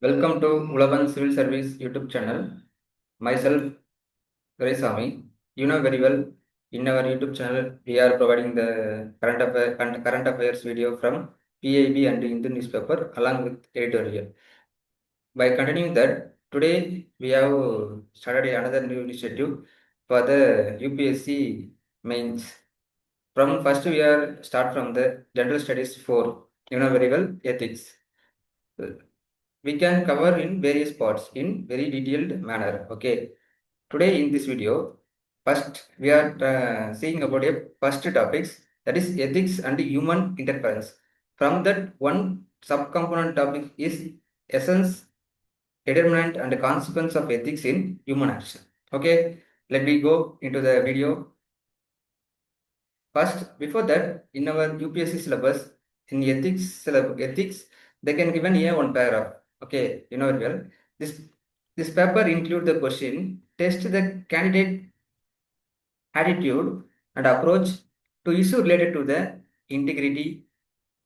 Welcome to Uzhavan Civil Service YouTube channel. Myself, Sami. You know very well, in our YouTube channel, we are providing the current affairs video from PIB and Hindu newspaper along with editorial. By continuing that, today we have started another new initiative for the UPSC Mains. From first we are start from the General Studies 4. You know very well, ethics. We can cover in various parts in very detailed manner. Okay. Today in this video, first we are seeing about a first topics, that is ethics and human interference. From that, one subcomponent topic is essence, determinant and consequence of ethics in human action. Okay, let me go into the video. First, before that, in our UPSC syllabus, in ethics, they can given here one paragraph. Okay, you know well. This paper include the question, test the candidate attitude and approach to issue related to the integrity,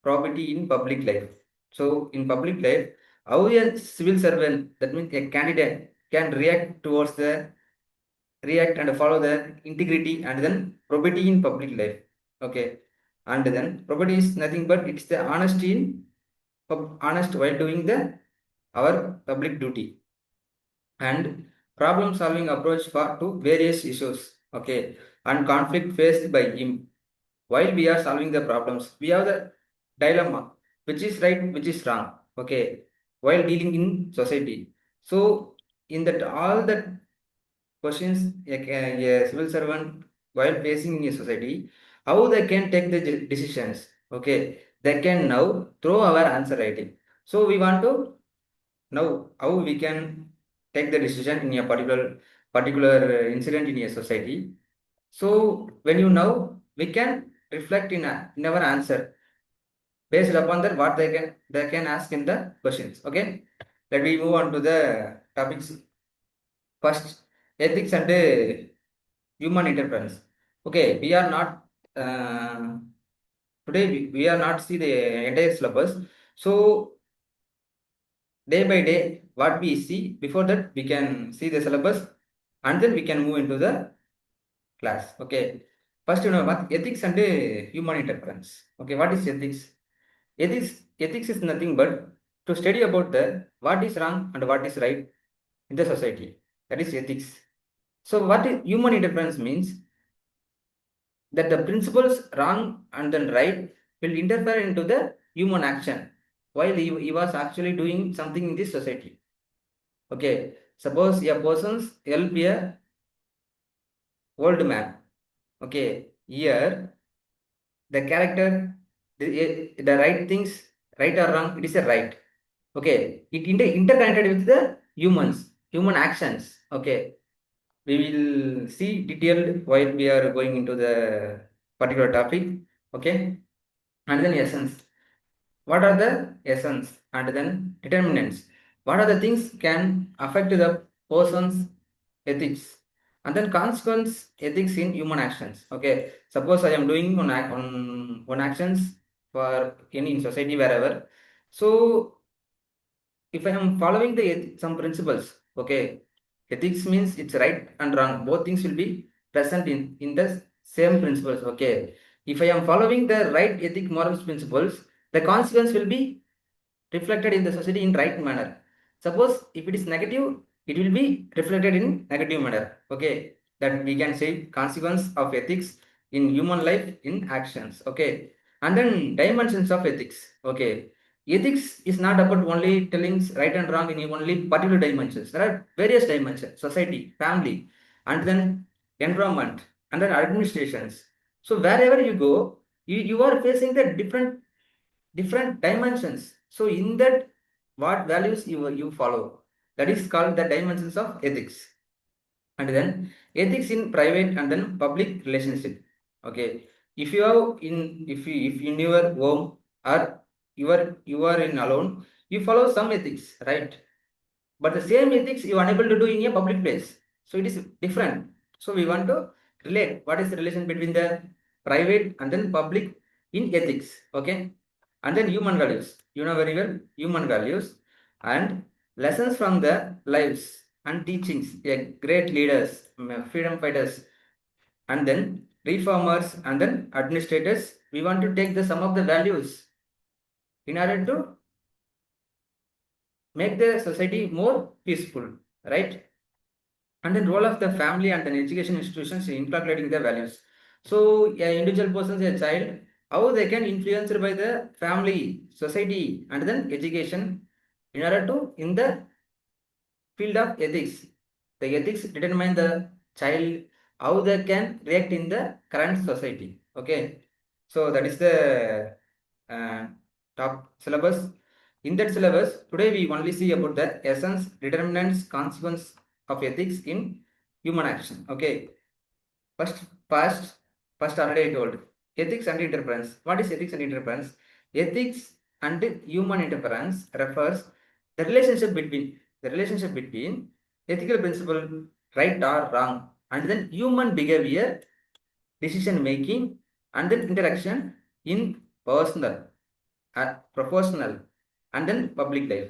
probity in public life. So in public life, how a civil servant, that means a candidate, can react and follow the integrity and then probity in public life. Okay. And then probity is nothing but it's the honesty in honest while doing the our public duty. And problem solving approach for to various issues. Okay. And conflict faced by him. While we are solving the problems, we have the dilemma, which is right, which is wrong. Okay. While dealing in society. So in that all the questions a civil servant while facing in a society, how they can take the decisions. Okay. They can now throw our answer writing. So we want to know how we can take the decision in a particular incident in a society. So when you know, we can reflect in our answer based upon that what they can ask in the questions. Okay, let me move on to the topics. First, ethics and human interference. Okay, we are not today we are not see the entire syllabus. So day by day, what we see before that we can see the syllabus and then we can move into the class. Okay, first you know what ethics and human interference. Okay, what is ethics? Ethics is nothing but to study about the what is wrong and what is right in the society. That is ethics. So what is human interference means that the principles wrong and then right will interfere into the human action while he was actually doing something in this society. Okay, suppose a person's help a old man. Okay, here the character, the right things, right or wrong, it is a right. Okay, it interconnected with the human actions. Okay, we will see detailed while we are going into the particular topic. Okay, and then essence. What are the essence and then determinants? What are the things can affect the person's ethics? And then consequence ethics in human actions. Okay, suppose I am doing one actions for any in society wherever. So if I am following the some principles, okay, ethics means it's right and wrong. Both things will be present in the same principles. Okay, if I am following the right ethic morals principles, the consequence will be reflected in the society in right manner. Suppose if it is negative, it will be reflected in negative manner. Okay, that we can say consequence of ethics in human life in actions. Okay, and then dimensions of ethics. Okay, ethics is not about only telling right and wrong in only particular dimensions. There are various dimensions: society, family, and then environment, and then administrations. So wherever you go, you are facing the different dimensions. So in that, what values you follow, that is called the dimensions of ethics. And then ethics in private and then public relationship. Okay, if you have if in your home or you are in alone, you follow some ethics, right? But the same ethics you are unable to do in a public place, so it is different. So we want to relate what is the relation between the private and then public in ethics. Okay, and then human values, you know very well, human values. And lessons from the lives and teachings, great leaders, freedom fighters, and then reformers, and then administrators. We want to take the some of the values in order to make the society more peaceful, right? And then role of the family and then education institutions in inculcating the values. So individual persons, a child, how they can influenced by the family, society, and then education in order to in the field of ethics. The ethics determine the child how they can react in the current society. Okay, so that is the uh, top syllabus. In that syllabus, today we only see about the essence, determinants, consequence of ethics in human action. Okay, first, first, first already I told ethics and interference. What is ethics and interference? Ethics and human interference refers the relationship between ethical principle, right or wrong, and then human behavior, decision making, and then interaction in personal, professional, and then public life.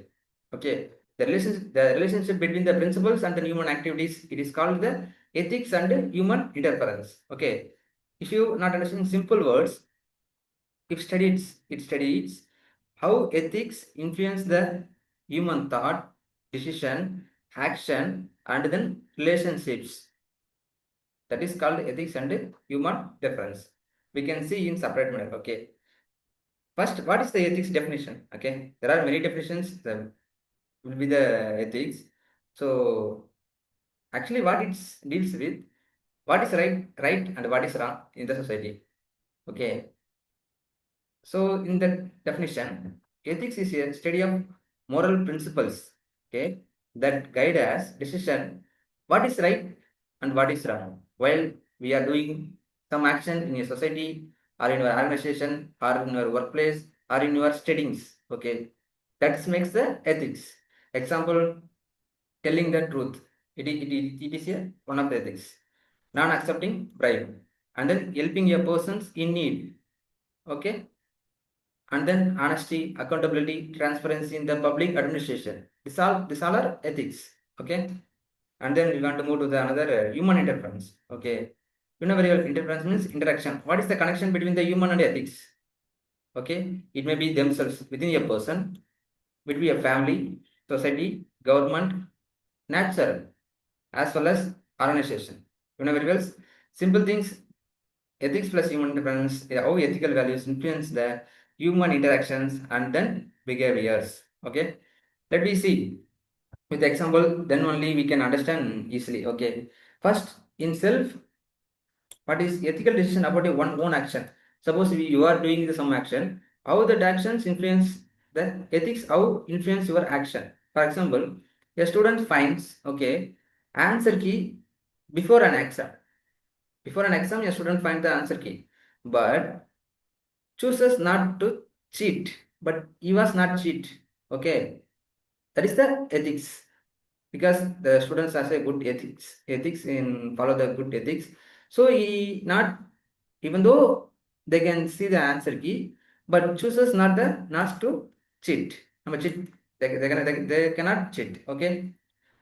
Okay, the relationship between the principles and the human activities, it is called the ethics and human interference. Okay, if you not understand simple words, it studies how ethics influence the human thought, decision, action, and then relationships. That is called ethics and human difference. We can see in separate manner. Okay. First, what is the ethics definition? Okay. There are many definitions that will be the ethics. So actually what it deals with, what is right and what is wrong in the society. Okay. So in the definition, ethics is a study of moral principles, okay, that guide us decision what is right and what is wrong while we are doing some action in a society or in your organization or in your workplace or in your studies. Okay, that makes the ethics. Example, telling the truth. It is one of the ethics. Non-accepting bribe, and then helping a persons in need. Okay, and then honesty, accountability, transparency in the public administration. This all are ethics. Okay, and then we want to move to the another human interference. Okay, you know very well, interference means interaction. What is the connection between the human and ethics? Okay, it may be themselves within a person, between a family, society, government, nature, as well as organization. You know very well, simple things. Ethics plus human interference, how ethical values influence the human interactions and then behaviors. Okay, let me see with the example, then only we can understand easily. Okay, first, in self, what is ethical decision about your one own action? Suppose you are doing some action, how that actions influence the ethics, how influence your action. For example, a student finds, okay, answer key before an exam. Before an exam, a student finds the answer key, but chooses not to cheat, but he was not cheat. Okay, that is the ethics, because the students has a good ethics in follow the good ethics. So he not, even though they can see the answer key, but chooses not to cheat. Cheat. They cannot cheat. Okay,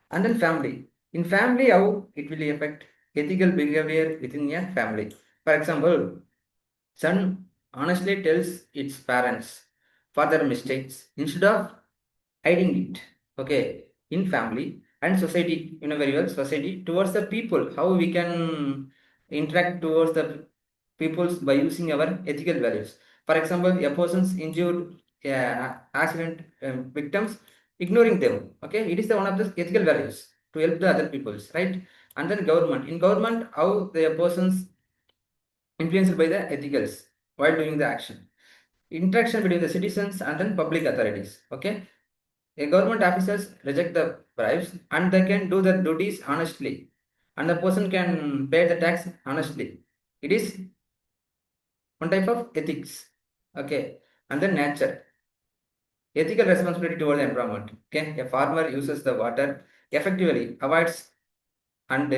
and then family. In family, how it will affect ethical behavior within a family. For example, son honestly tells its parents for their mistakes instead of hiding it. Okay, in family and society, you know very well, society towards the people, how we can interact towards the peoples by using our ethical values. For example, a person's injured, accident victims, ignoring them. Okay, it is the one of the ethical values to help the other peoples, right? And then government. In government, how the persons influenced by the ethicals while doing the action. Interaction between the citizens and then public authorities. Okay, a government officers reject the bribes and they can do their duties honestly, and the person can pay the tax honestly. It is one type of ethics. Okay, and then nature, ethical responsibility toward the environment. Okay, a farmer uses the water effectively, avoids and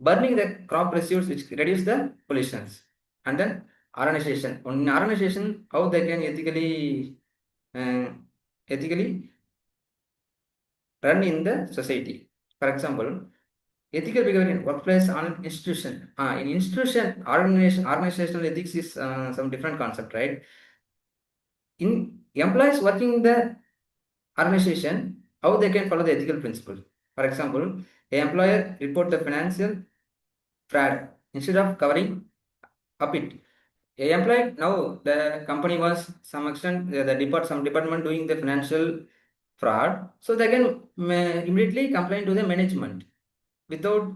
burning the crop residues which reduce the pollutions. And then organization. In organization, how they can ethically run in the society. For example, ethical behavior in workplace and institution. In institution, organizational ethics is some different concept, right? In employees working in the organization, how they can follow the ethical principle. For example, a employer report the financial fraud instead of covering up it. A employee now the company was some extent some department doing the financial fraud, so they can immediately complain to the management without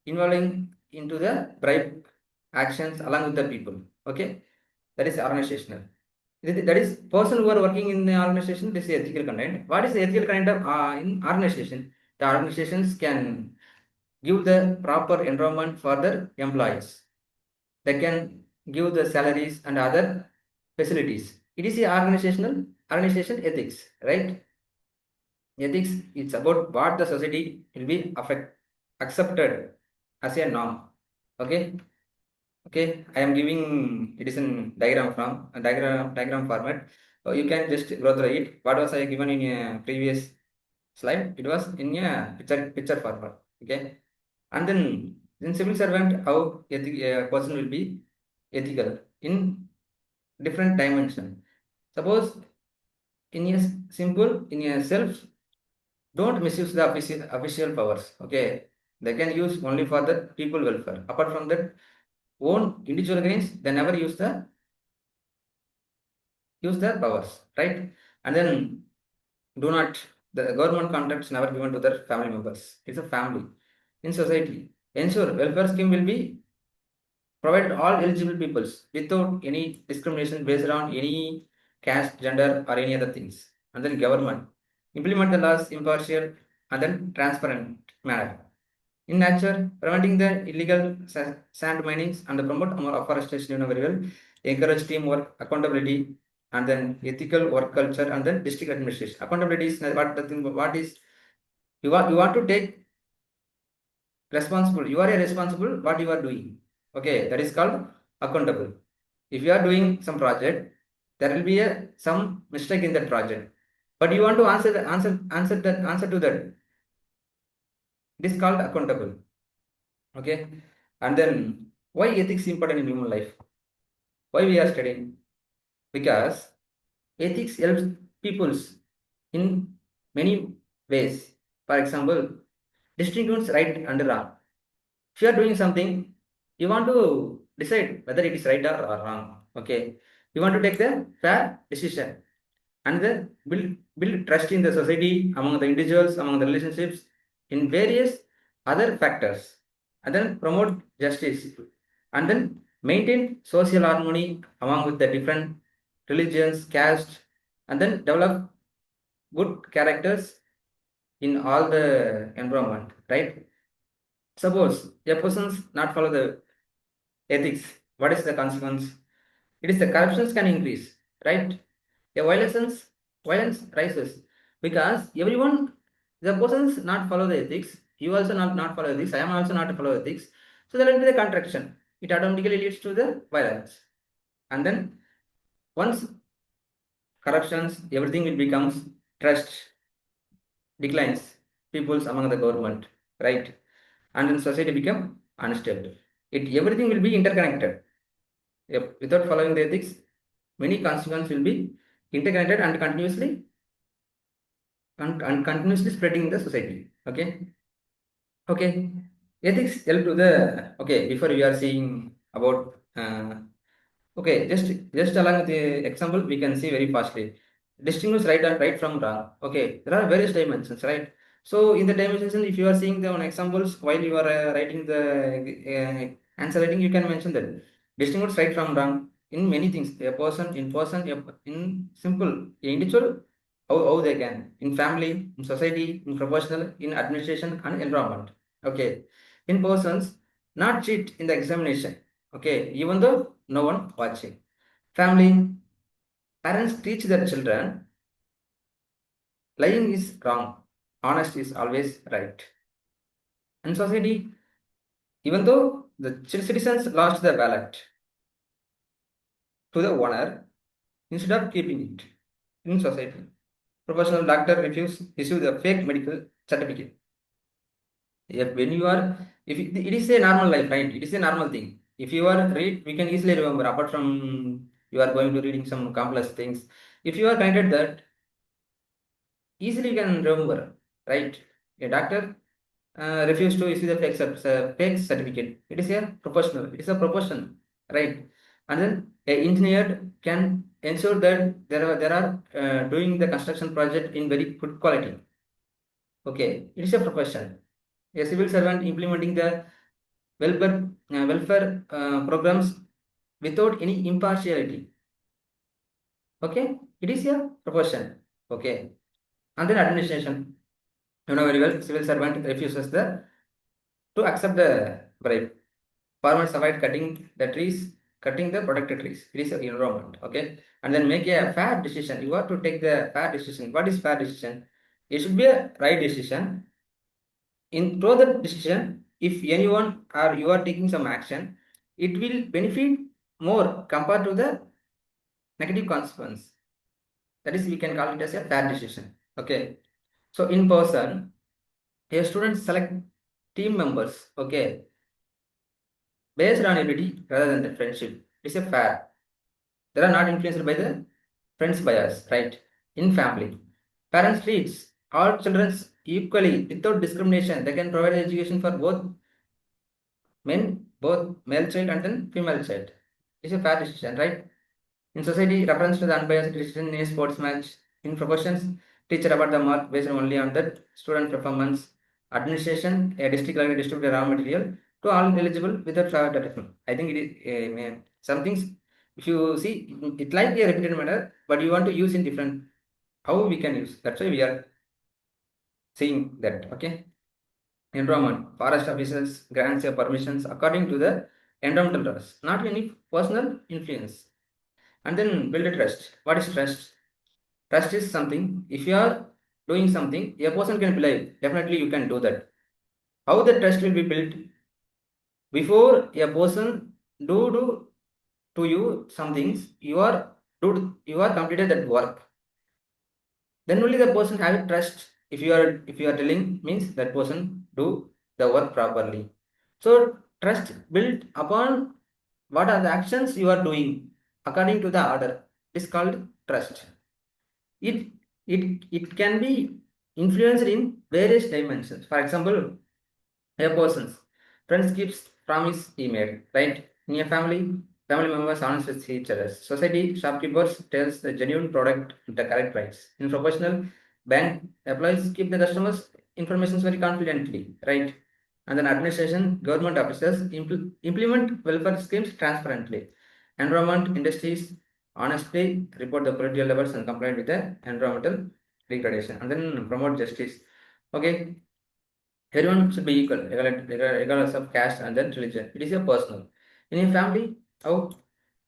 involving into the bribe actions along with the people. Okay, that is organizational. That is person who are working in the organization. This is ethical content. What is the ethical content of in organization? The organizations can give the proper environment for their employees. They can give the salaries and other facilities. It is the organization ethics, right? Ethics, it's about what the society will be accepted as a norm. Okay. Okay, I am giving it is in diagram from a diagram format. You can just go through it. What was I given in a previous slide? It was in a picture format. Okay, and then in civil servant, how a person will be ethical in different dimension. Suppose in a simple in a self, don't misuse the official powers. Okay, they can use only for the people welfare. Apart from that, own individual gains, they never use their powers, right? And then do not the government contracts never given to their family members. It's a family in society. Ensure welfare scheme will be provided all eligible peoples without any discrimination based on any caste, gender, or any other things. And then government implement the laws impartial and then transparent manner. In nature, preventing the illegal sand minings and promote more afforestation, very well. Encourage teamwork, accountability, and then ethical work culture, and then district administration. Accountability is what the thing. What is you want to take responsible. You are a responsible what you are doing. Okay, that is called accountable. If you are doing some project, there will be some mistake in that project, but you want to answer to that. It is called accountable. Okay, and then why ethics important in human life? Why we are studying? Because ethics helps peoples in many ways. For example, distinguish right and wrong. If you are doing something, you want to decide whether it is right or wrong. Okay, you want to take the fair decision and then build trust in the society, among the individuals, among the relationships, in various other factors, and then promote justice, and then maintain social harmony among with the different religions, caste, and then develop good characters in all the environment, right? Suppose a person's not follow the ethics, what is the consequence? It is the corruptions can increase, right? A violence rises because everyone, the persons not follow the ethics. You also not follow ethics. I am also not follow ethics. So there will be the contraction. It automatically leads to the violence, and then once corruptions, everything will becomes trust declines. Peoples among the government, right? And then society become unstable. Everything will be interconnected. Without following the ethics, many consequences will be interconnected and continuously spreading in the society. Okay, ethics help to the before we are seeing about okay, just along with the example, we can see very fastly. Distinguish right from wrong. Okay, there are various dimensions, right? So in the dimensions, if you are seeing the one examples while you are writing the answer writing, you can mention that distinguish right from wrong in many things. A person, in simple, individual, how they can in family, in society, in professional, in administration and environment. Okay, in persons, not cheat in the examination. Okay, even though no one watching. Family, parents teach their children lying is wrong, honest is always right. And society, even though the citizens lost their ballot to the owner instead of keeping it in society. professional doctor refuse issue the fake medical certificate. When you are, if it is a normal life, right? It is a normal thing. If you are read, we can easily remember. Apart from you are going to reading some complex things, if you are connected that, easily you can remember, right? A doctor refuse to issue the fake certificate. It is a professional. It is a profession, right? And then a engineer can ensure that there are doing the construction project in very good quality. Okay, it is a profession. A civil servant implementing the welfare programs without any impartiality. Okay, it is a profession. Okay, and then administration. You know very well, civil servant refuses to accept the bribe. Farmers avoid cutting the protected trees. It is an environment. Okay, and then make a fair decision. You have to take the fair decision. What is fair decision? It should be a right decision. In through the decision, if anyone or you are taking some action, it will benefit more compared to the negative consequence. That is, we can call it as a fair decision. Okay. So in person, a student select team members. Okay, based on ability rather than the friendship. It's a fair. They are not influenced by the friends bias, right? In family, parents treats all children equally without discrimination. They can provide education for both male child and then female child. It's a fair decision, right? In society, reference to the unbiased decision in a sports match. In professions, teacher about the mark based only on that student performance. Administration, a district level distribute raw material to all eligible without favoritism. I think it is some things. If you see, it like a repeated matter, but you want to use in different. How we can use? That's why we are saying that. Okay. Environment. Forest officers grants your permissions according to the environmental laws, not any personal influence. And then build a trust. What is trust? Trust is something, if you are doing something, a person can believe, definitely you can do that. How the trust will be built? Before a person do to you some things, you are completed that work. Then only the person have trust. If you are telling, means that person do the work properly. So trust built upon what are the actions you are doing according to the order is called trust. It can be influenced in various dimensions. For example, a person's friends keeps promise he made, right? In a family members honest with each other. Society, shopkeepers tells the genuine product at the correct price. In professional, bank employees keep the customers' information very confidently, right? And then administration, government officers implement welfare schemes transparently. Environment industries honestly report the political levels and comply with the environmental degradation. And then promote justice. Okay, everyone should be equal, regardless of caste and then religion. It is a personal. In a family, how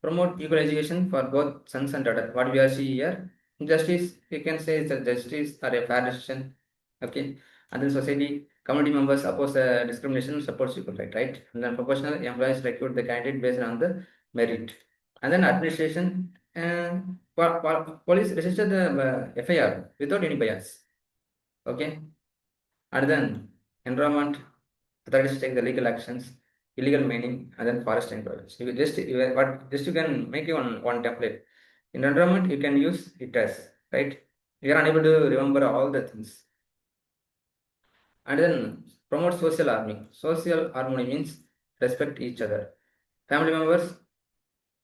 promote equal education for both sons and daughters. What we are seeing here, justice, you can say that justice or a fair decision. Okay, and then society, community members oppose discrimination, supports equal right, right? And then professional employees recruit the candidate based on the merit. And then administration, police register the FIR without any bias. Okay, and then environment authorities take the legal actions, illegal mining, and then forest encroachments. Just you can make you one template. In environment, you can use it as right. You are unable to remember all the things. And then promote social harmony. Social harmony means respect each other. Family members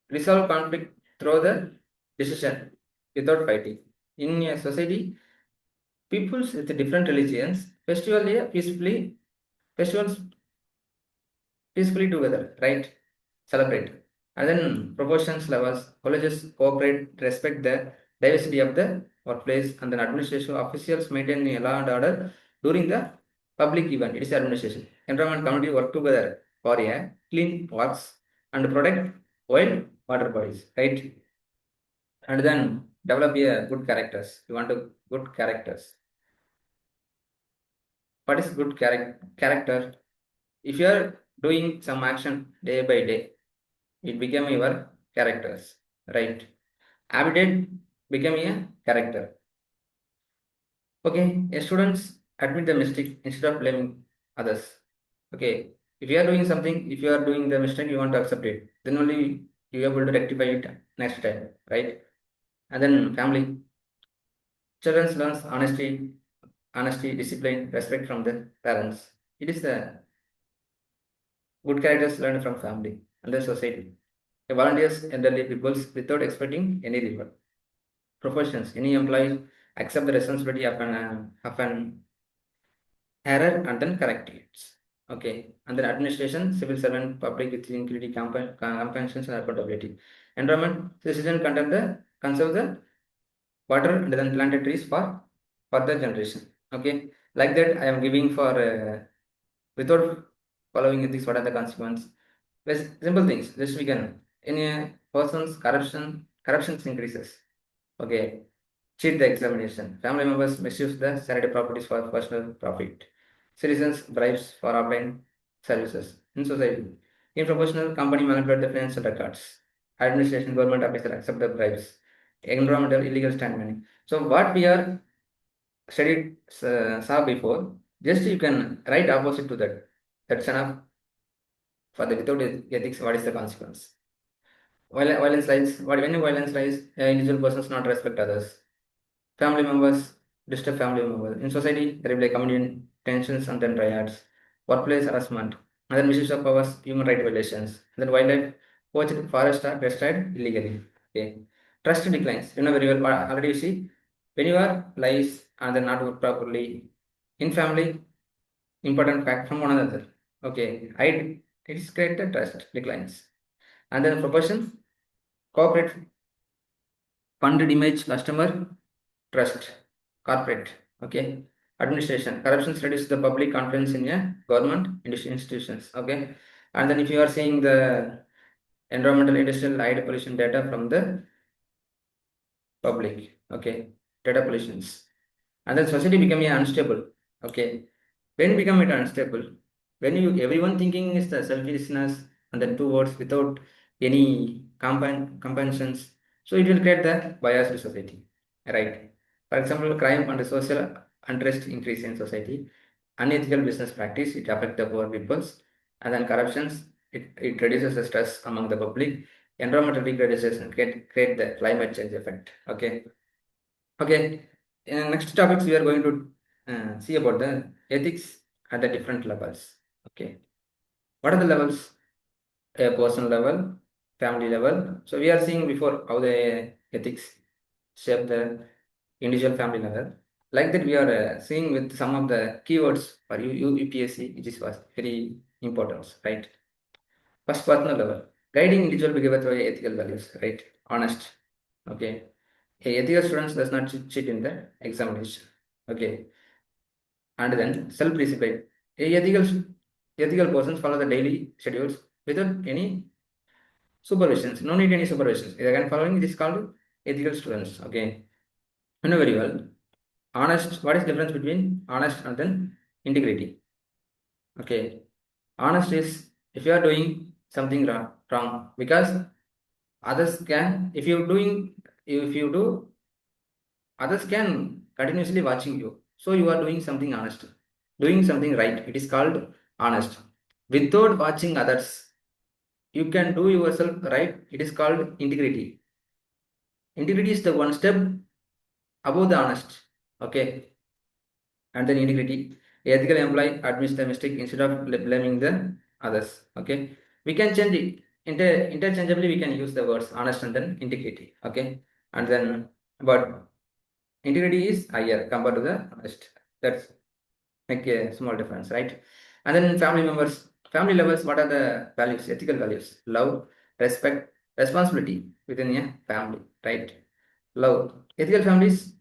resolve conflict through the decision without fighting. In a society, peoples with different religions festivals peacefully together, right? Celebrate. And then proportions levels, colleges cooperate, respect the diversity of the workplace, and then administration officials maintain the law and order during the public event. It is administration. Environment community work together for a clean works and protect wild water bodies, right? And then develop a good characters. You want to good characters. What is good character? If you are doing some action day by day, it became your characters, right? Habitat became a character. Okay, students admit the mistake instead of blaming others. Okay, if you are doing something, if you are doing the mistake, you want to accept it. Then only you are able to rectify it next time, right? And then family. Children learns honesty, discipline, respect from the parents. It is the good characters learned from family and the society. The volunteers elderly peoples without expecting any reward. Professions. Any employee accept the responsibility of an error and then correct it. Okay. And then administration, civil servant, public with integrity, comprehensions and accountability. Environment, citizen conserve the water and then planted trees for further generation. Okay. Like that, I am giving for without following ethics, what are the consequences? Simple things. Just we can in a person's corruptions increases. Okay. Cheat the examination. Family members misuse the sanitary properties for personal profit. Citizens bribes for online services in society. In professional company manipulate the financial records. Administration government officer accept the bribes. Environmental illegal stand money. So what we are studied saw before, just you can write opposite to that. That's enough for the without ethics. What is the consequence? Violence lies. When violence lies, individual persons not respect others. Family members disturb family members. In society, there will be community tensions and then riots, workplace harassment, and then misuse of powers, human rights violations, and then wildlife, poached forests are destroyed illegally. Okay. Trust declines. You know very well, already you see, when you are lies and then not work properly, in family, important fact from one another. Okay. It is great that trust declines. And then proportion, corporate, funded image, customer, trust, corporate, okay, administration, corruption reduces the public confidence in a government institutions, okay. And then if you are seeing the environmental industrial air pollution data from the public, okay, data pollutions, and then society become unstable, okay. When become it unstable, when you everyone thinking is the selfishness and then two words without any compensations, so it will create the biased society, right? For example, crime and social unrest increase in society, unethical business practice it affect the poor peoples, and then corruptions it reduces the stress among the public, environmental degradation create the climate change effect, okay. Okay, in next topics we are going to see about the ethics at the different levels. Okay, what are the levels? A personal level, family level. So we are seeing before how the ethics shape the individual family level. Like that, we are seeing with some of the keywords for UPSC, which is was very important, right? First, personal level, guiding individual behavior through ethical values, right? Honest. Okay, a ethical students does not cheat in the examination. Okay, and then self-discipline. A ethical persons follow the daily schedules without any supervisions. No need any supervisions. Again, following it is called ethical students. Okay, you know very well. Honest. What is the difference between honest and then integrity? Okay, honest is if you are doing something wrong because others can. If you do, others can continuously watching you. So you are doing something honest, doing something right. It is called honest. Without watching others, you can do yourself right. It is called integrity. Integrity is the one step above the honest. Okay, and then integrity. Ethical employee admits the mistake instead of blaming the others. Okay, we can change it interchangeably. We can use the words honest and then integrity. Okay, and then but integrity is higher compared to the honest. That's make a small difference, right? And then family levels, what are the values, ethical values? Love, respect, responsibility within a family, right? Love. Ethical families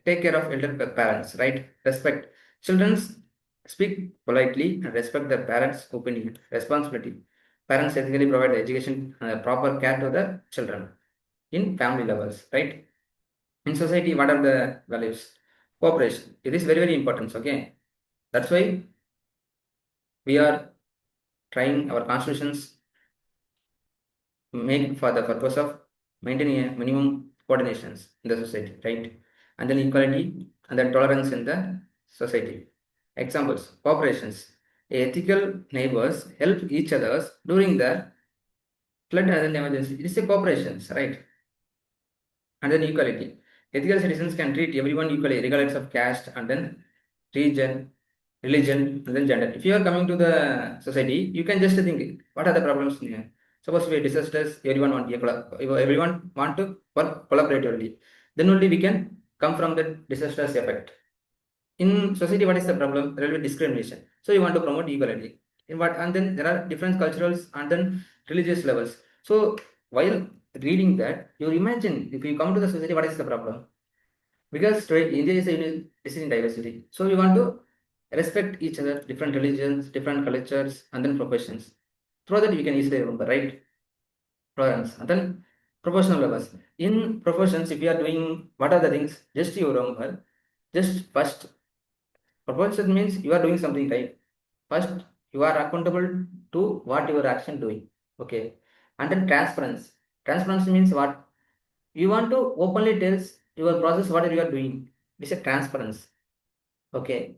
take care of elder parents, right? Respect. Children speak politely and respect their parents' opinion. Responsibility. Parents ethically provide education and proper care to the children in family levels, right? In society, what are the values? Cooperation. It is very, very important. Okay. That's why we are trying our constitutions make for the purpose of maintaining a minimum coordinations in the society, right? And then equality, and then tolerance in the society. Examples: cooperations. Ethical neighbors help each other during the flood and emergency. It is a cooperations, right? And then equality. Ethical citizens can treat everyone equally, regardless of caste and then region, religion, and then gender. If you are coming to the society, you can just think, what are the problems here? Suppose we disasters, everyone want to work collaboratively. Then only we can come from the disasters effect. In society, what is the problem? There will be discrimination. So you want to promote equality. And then there are different culturals and then religious levels. So while reading that, you imagine if you come to the society, what is the problem? Because today India is in diversity. So we want to respect each other, different religions, different cultures, and then professions. Through that we can easily remember, right? Tolerance. And then proportional levels. In professions, if you are doing what are the things, just you remember, just first, proportion means you are doing something right. First, you are accountable to what your action doing. Okay. And then transparency. Transparency means what? You want to openly tell your process what you are doing. It's a transparency. Okay.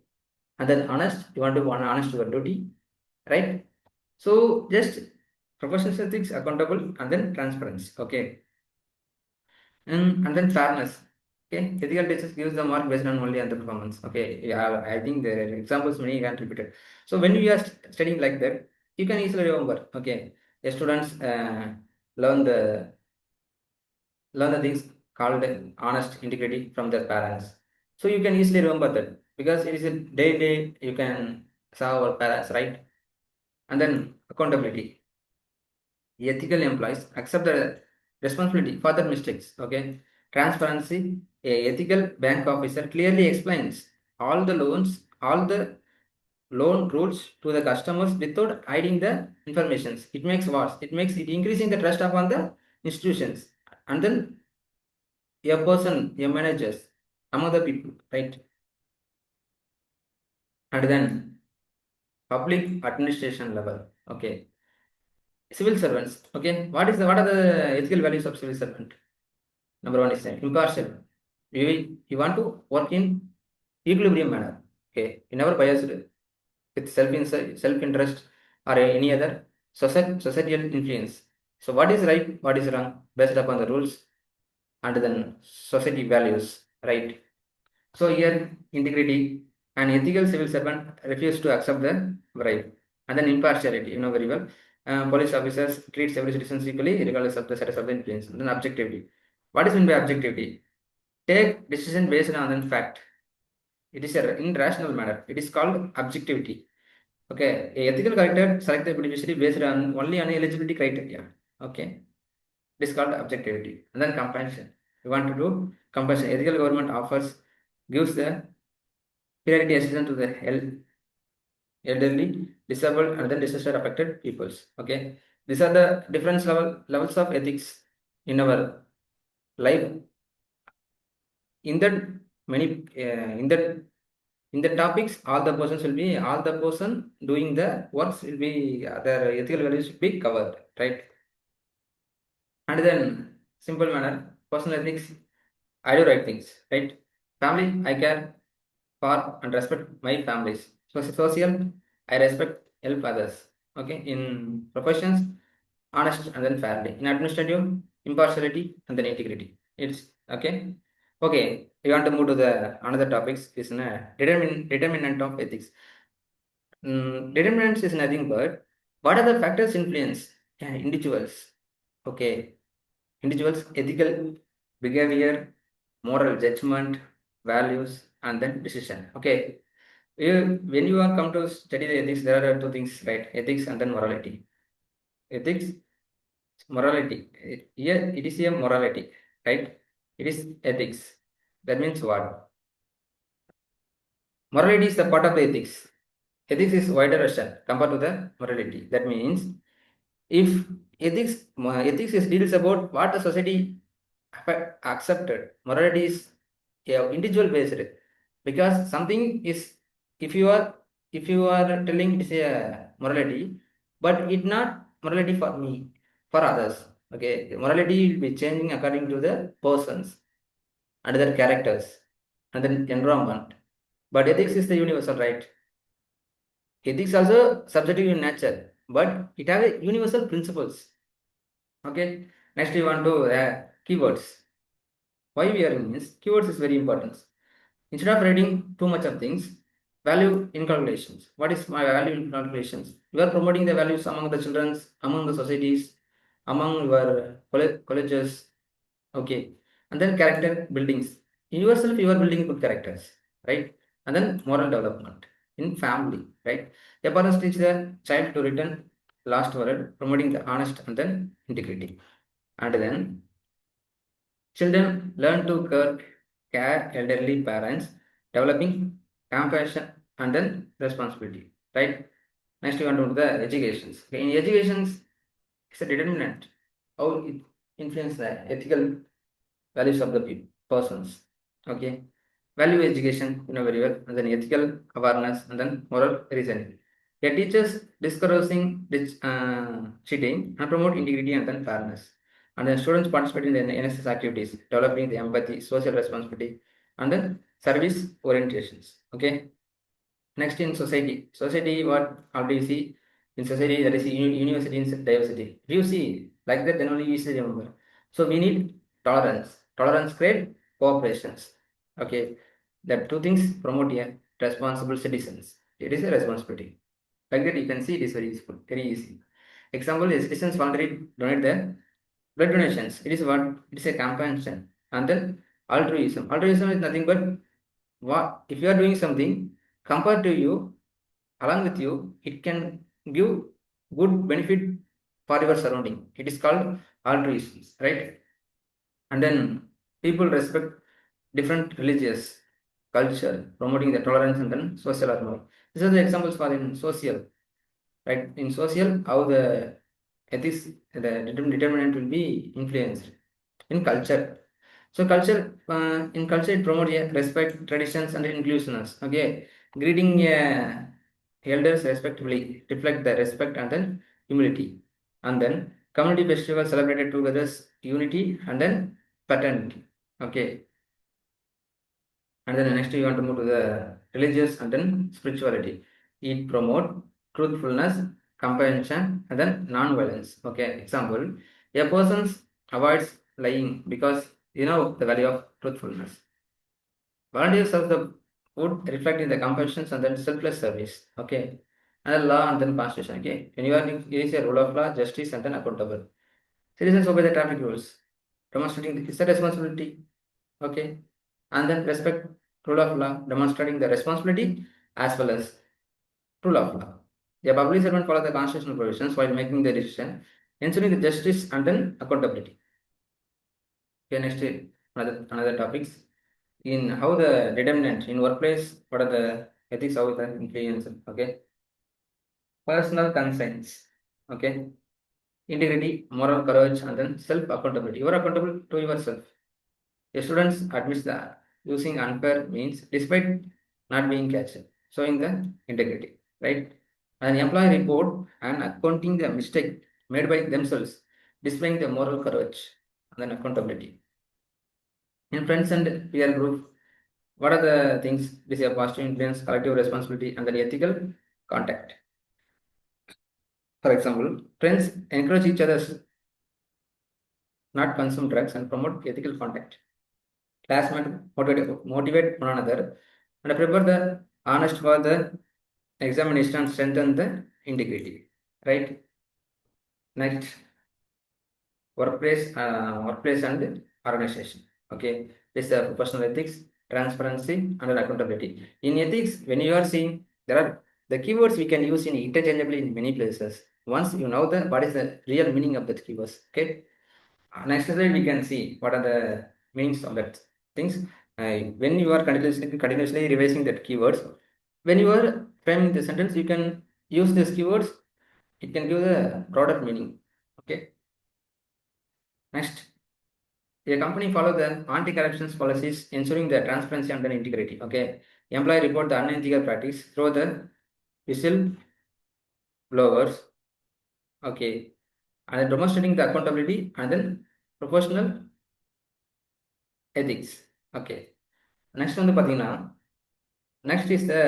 And then honest, you want to be honest to your duty, right? So just professional ethics, accountable, and then transparency. Okay. And then fairness. Okay, ethical teachers gives the mark based on only on the performance. Okay, yeah, I think the examples many can't repeat it. So when you are studying like that, you can easily remember. Okay, the students learn the things called honest integrity from their parents. So you can easily remember that because it is a day you can serve our parents, right? And then accountability. Ethical employees accept the responsibility for their mistakes. Okay. Transparency. A ethical bank officer clearly explains all the loan rules to the customers without hiding the informations. It makes what? It makes it increasing the trust upon the institutions. And then a person, a managers, among the people, right? And then public administration level. Okay. Civil servants. Okay. What are the ethical values of civil servant? Number one is impartial. You want to work in equilibrium manner. Okay. You never biased with self interest or any other societal influence. So what is right, what is wrong, based upon the rules and then society values, right? So here integrity, an ethical civil servant refuse to accept the bribe. And then impartiality, you know very well. Police officers treats every citizen equally regardless of the status of the influence. And then objectivity. What is meant by objectivity? Take decision based on the fact. It is in rational manner. It is called objectivity. Okay, a ethical character select the beneficiary based on only on eligibility criteria. Okay, it is called objectivity. And then compassion. We want to do compassion. Ethical government offers gives the priority assistance to the elderly, disabled, and then disaster affected peoples. Okay, these are the different levels of ethics in our life. In that many in the topics, all the person doing the works will be their ethical values will be covered, right? And then simple manner, personal ethics, I do right things, right? Family, I care for and respect my families. So social, I respect, help others. Okay. In professions, honest and then fairly. In administrative, impartiality and then integrity. It's okay. Okay. You want to move to the another topics is determinant of ethics. Determinants is nothing but what are the factors influence individuals? Okay. Individuals' ethical behavior, moral judgment, values, and then decision. Okay. When you are come to study the ethics, there are two things, right? Ethics and then morality. Ethics, morality. Here it is a morality, right? It is ethics. That means what? Morality is the part of the ethics. Ethics is wider version compared to the morality. That means if ethics is deals about what the society accepted, morality is individual based, because something is if you are telling it is a morality, but it not morality for me, for others. Okay, morality will be changing according to the persons and their characters. and then environment. But ethics is the universal, right? Ethics also subjective in nature, but it has a universal principles. Okay. Next we want to keywords. Why we are in this? Keywords is very important. Instead of writing too much of things, value in calculations. What is my value in calculations? You are promoting the values among the children, among the societies, among your colleges. Okay. And then character buildings. In yourself, you are building good characters, right? And then moral development in family, right? The parents teach the child to return last word, promoting the honest and then integrity. And then children learn to care elderly parents, developing compassion and then responsibility, right? Next, we want to do the educations. Okay, in educations, it's a determinant how it influences the ethical values of the persons. Okay, value education, you know very well, and then ethical awareness, and then moral reasoning. A teachers discouraging cheating and promote integrity and then fairness. And then students participate in the NSS activities, developing the empathy, social responsibility, and then service orientations. Okay. Next in society, what already you see in society, that is university in diversity. If you see like that, then only you easily remember. So we need tolerance create cooperations. Okay, that two things promote a responsible citizens. It is a responsibility. Like that, you can see it is very useful, very easy. Example is citizens voluntarily donate their blood donations. It is what it is a compassion, and then altruism. Altruism is nothing but what if you are doing something compared to you, along with you, it can give good benefit for your surrounding. It is called altruism, right? And then people respect different religious culture, promoting the tolerance and then social harmony. These are the examples for in social, right? In social, how the ethics, the determinant will be influenced in culture. So culture, in culture, it promotes respect, traditions, and inclusiveness. Okay, greeting elders respectively reflect the respect and then humility. And then community festivals celebrated together's unity and then fraternity. Okay, and then next we want to move to the religious and then spirituality. It promote truthfulness, compassion, and then non-violence. Okay, example: a person avoids lying because you know the value of truthfulness. Volunteers of the food reflect in the compassion and then selfless service. Okay, and the law and then constitution. Okay, when you are in, it is a rule of law, justice, and then accountable. Citizens obey the traffic rules, demonstrating it's a responsibility. Okay, and then respect rule of law, demonstrating the responsibility as well as rule of law. The public servant follow the constitutional provisions while making the decision, ensuring the justice and then accountability. Okay, next another topics in how the determinant in workplace. What are the ethics of the influence? Okay, personal conscience. Okay, integrity, moral courage, and then self accountability. You are accountable to yourself. A student admits that using unfair means despite not being catched, showing the integrity, right? An employee report and accounting the mistake made by themselves, displaying the moral courage and then accountability. In friends and peer group, what are the things? This is a positive influence, collective responsibility, and then ethical contact. For example, friends encourage each other not consume drugs and promote ethical contact. Classmates motivate one another and prepare the honest for the examination and strengthen the integrity. Right? Next, workplace and organization. Okay, this is professional ethics, transparency, and accountability. In ethics, when you are seeing there are the keywords we can use in interchangeably in many places. Once you know the what is the real meaning of that keywords. Okay. Next slide we can see what are the meanings of that things. When you are continuously revising that keywords, when you are framing the sentence, you can use these keywords. It can give the broader meaning. Okay. Next, a company follow the anti-corruption policies, ensuring the transparency and the integrity. Okay. Employee report the unethical practice through the whistleblowers. Okay. And demonstrating the accountability and then professional ethics. Okay. Next வந்து பார்த்தீங்கன்னா, next is the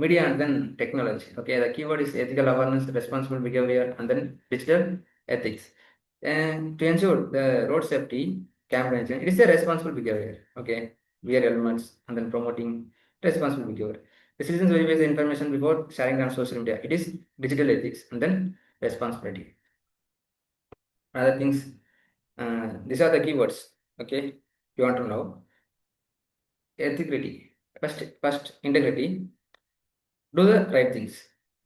media and then technology. Okay, the keyword is ethical awareness, responsible behavior, and then digital ethics. And to ensure the road safety campaigns, it is a responsible behavior. Okay, wear helmets and then promoting responsible behavior. The citizens verify the information before sharing on social media. It is digital ethics and then responsibility. Other things, these are the keywords. Okay, you want to know integrity. First integrity. Do the right things.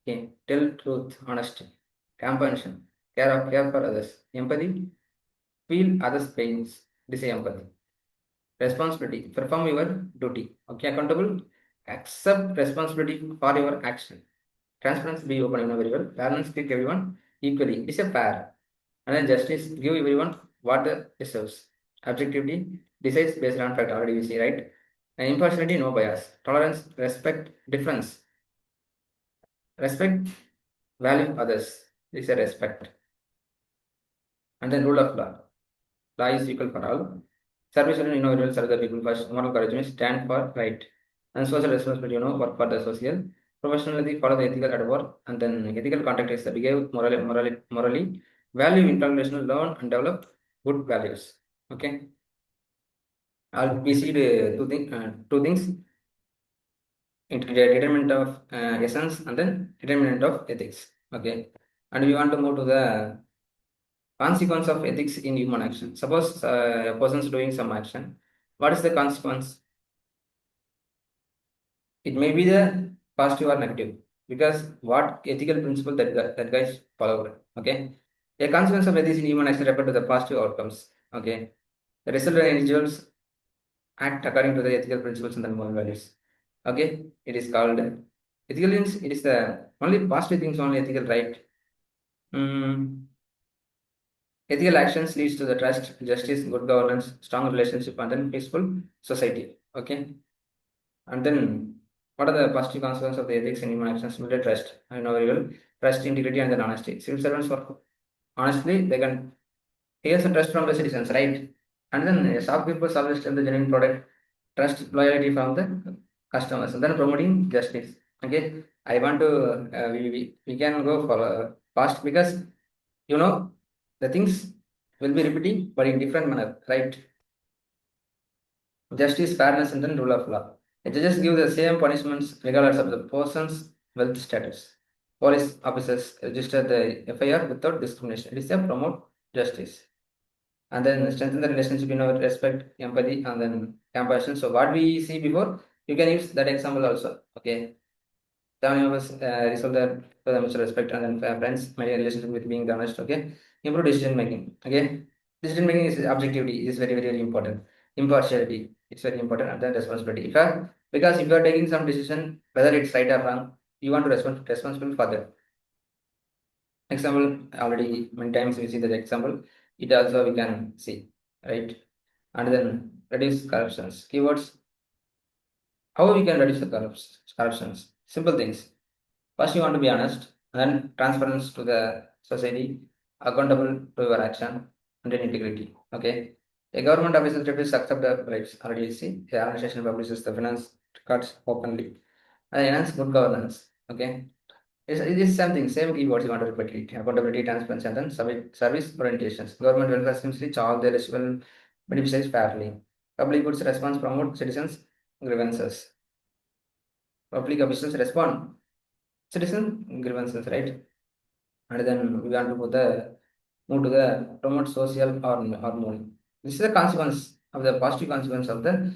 Okay. Tell truth, honesty, compassion, care for others, empathy, feel others' pains. This is empathy. Responsibility. Perform your duty. Okay. Accountable. Accept responsibility for your action. Transparency. Be open, very well. Balance. Treat everyone equally. It's a fair. And then justice. Give everyone what they deserves. Objectivity. Decides based on fact. Already we see, right? And impartiality. No bias. Tolerance. Respect difference. Respect, value others. This is a respect. And then rule of law. Law is equal for all. Service will will serve the people first. Moral courage means stand for right. And social responsibility, work for the social. Professionally follow the ethical at work. And then ethical conduct is the behave morally. Value international learn and develop good values. Okay. We see the two things. Determinant of essence and then determinant of ethics. Okay. And we want to move to the consequence of ethics in human action. Suppose a person is doing some action. What is the consequence? It may be the positive or negative because what ethical principle that guy followed. Okay. A consequence of ethics in human action refer to the positive outcomes. Okay. The result of individuals act according to the ethical principles and the moral values. Okay. It is called ethical means it is the only positive things only ethical, right? Ethical actions leads to the trust, justice, good governance, strong relationship, and then peaceful society. Okay. And then what are the positive consequences of the ethics in human actions? Build trust. I know very well. Trust, integrity, and then honesty. Civil servants work honestly, they can hear some trust from the citizens, right? And then shopkeepers always tell the genuine product, trust, loyalty from the customers, and then promoting justice. Okay. I want to we can go for fast because the things will be repeating but in different manner, right? Justice, fairness, and then rule of law. The judges give the same punishments regardless of the person's wealth status. Police officers register the FIR without discrimination. It is a promote justice. And then strengthen the relationship respect, empathy, and then compassion. So what we see before, you can use that example also. Okay. 7 members resolve the mutual respect and then friends, my relationship with being honest. Okay. Improve decision making. Okay. Decision making is objectivity is very, very important. Impartiality, it's very important, and then responsibility. Because if you are taking some decision, whether it's right or wrong, you want to responsible for that. Example, already many times we see that example. It also we can see, right? And then reduce corruptions. Keywords. How we can reduce the corruptions? Simple things. First, you want to be honest, and then transparency to the society, accountable to your action, and then integrity. Okay. A government official refuses to accept the bribes. Already you see, the administration publishes the finance records openly. And enhance good governance. Okay. It is something, same keywords you want to repeat it. Accountability, transparency, and then service orientations. Government welfare schemes reach all the eligible beneficiaries fairly. Public goods response promote citizens' grievances. Public officials respond citizen grievances, right? And then we want to move to the promote social harmony. This is the consequence of the positive consequence of the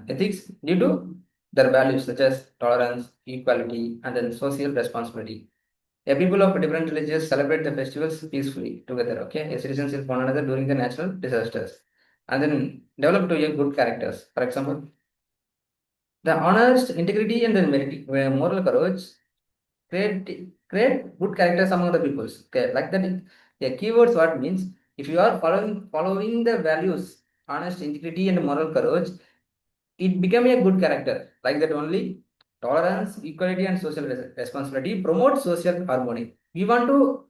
ethics due to their values such as tolerance, equality, and then social responsibility. A people of different religions celebrate the festivals peacefully together. Okay, a citizens help one another during the natural disasters, and then develop to a good characters. For example, the honest integrity and then moral courage create good characters among the peoples. Okay, like that. The keywords what means if you are following the values, honest integrity and moral courage, it become a good character. Like that only tolerance, equality, and social responsibility promote social harmony. We want to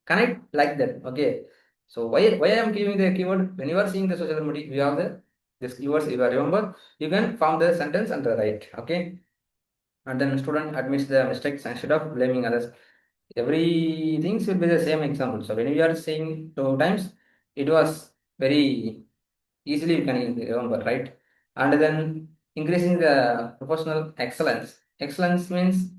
connect like that. Okay. So why I am giving the keyword when you are seeing the social harmony, we have the This keywords you remember, you can form the sentence and write. Okay. And then student admits the mistakes instead of blaming others. Everything should be the same example. So when you are saying 2 times, it was very easily you can remember, right? And then increasing the professional excellence. Excellence means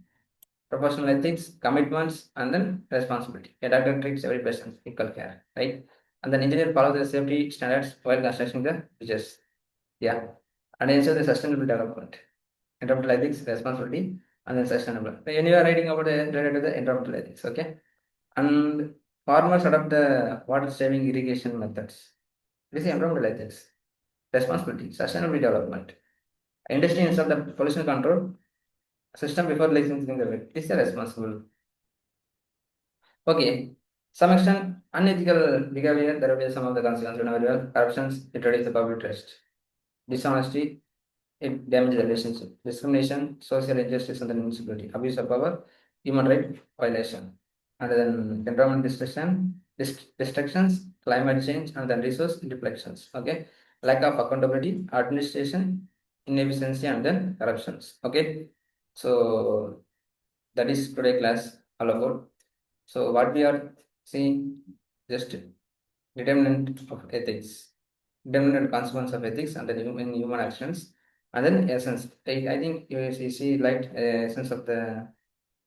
professional ethics, commitments, and then responsibility. A doctor treats every patient with equal care, right? And then engineer follow the safety standards while constructing the bridges. Yeah. And ensure the sustainable development. Environmental ethics, responsibility, and then sustainable. When you are writing about the related to the environmental ethics, okay? And farmers adopt the water saving irrigation methods. This is environmental ethics, responsibility, sustainable development. Industry install the pollution control system before licensing the well. This is responsible. Okay. Some extent unethical behavior, there will be some of the consequences whenever you have corruptions, it reduces the public trust. Dishonesty, it damages the relationship. Discrimination, social injustice, and then insecurity. Abuse of power, human right violation. And then environment destructions, climate change, and then resource depletions. Okay. Lack of accountability, administration, inefficiency, and then corruptions. Okay. So that is today class all about. So what we are seeing, just determinant of ethics, determinant consequence of ethics and then human actions, and then essence. I think you see like essence of the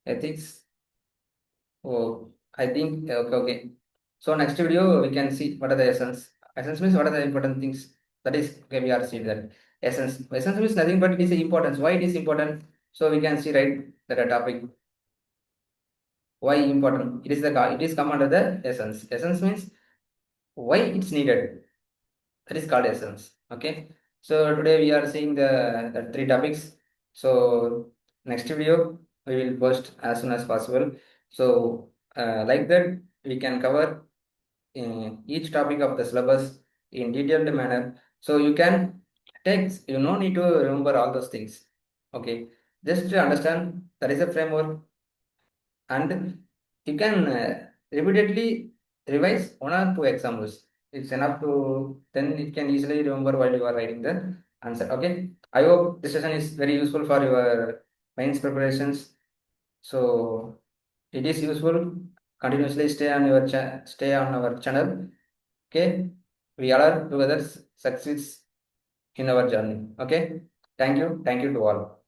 ethics. Oh, I think okay, okay. So next video we can see what are the essence. Essence means what are the important things. That is okay, we are seeing that essence. Essence means nothing but it is importance. Why it is important? So we can see right that a topic. Why important? It is come under the essence. Essence means why it's needed. That is called essence. Okay. So today we are seeing the 3 topics. So next video we will post as soon as possible. So like that we can cover each topic of the syllabus in detailed manner. So you can take, you no need to remember all those things. Okay. Just to understand that is a framework, and you can repeatedly revise 1 or 2 examples. It's enough to, then it can easily remember while you are writing the answer. Okay. I hope this session is very useful for your mains preparations. So it is useful. Continuously stay on your stay on our channel. Okay. We all are together succeeds in our journey. Okay. Thank you. Thank you to all.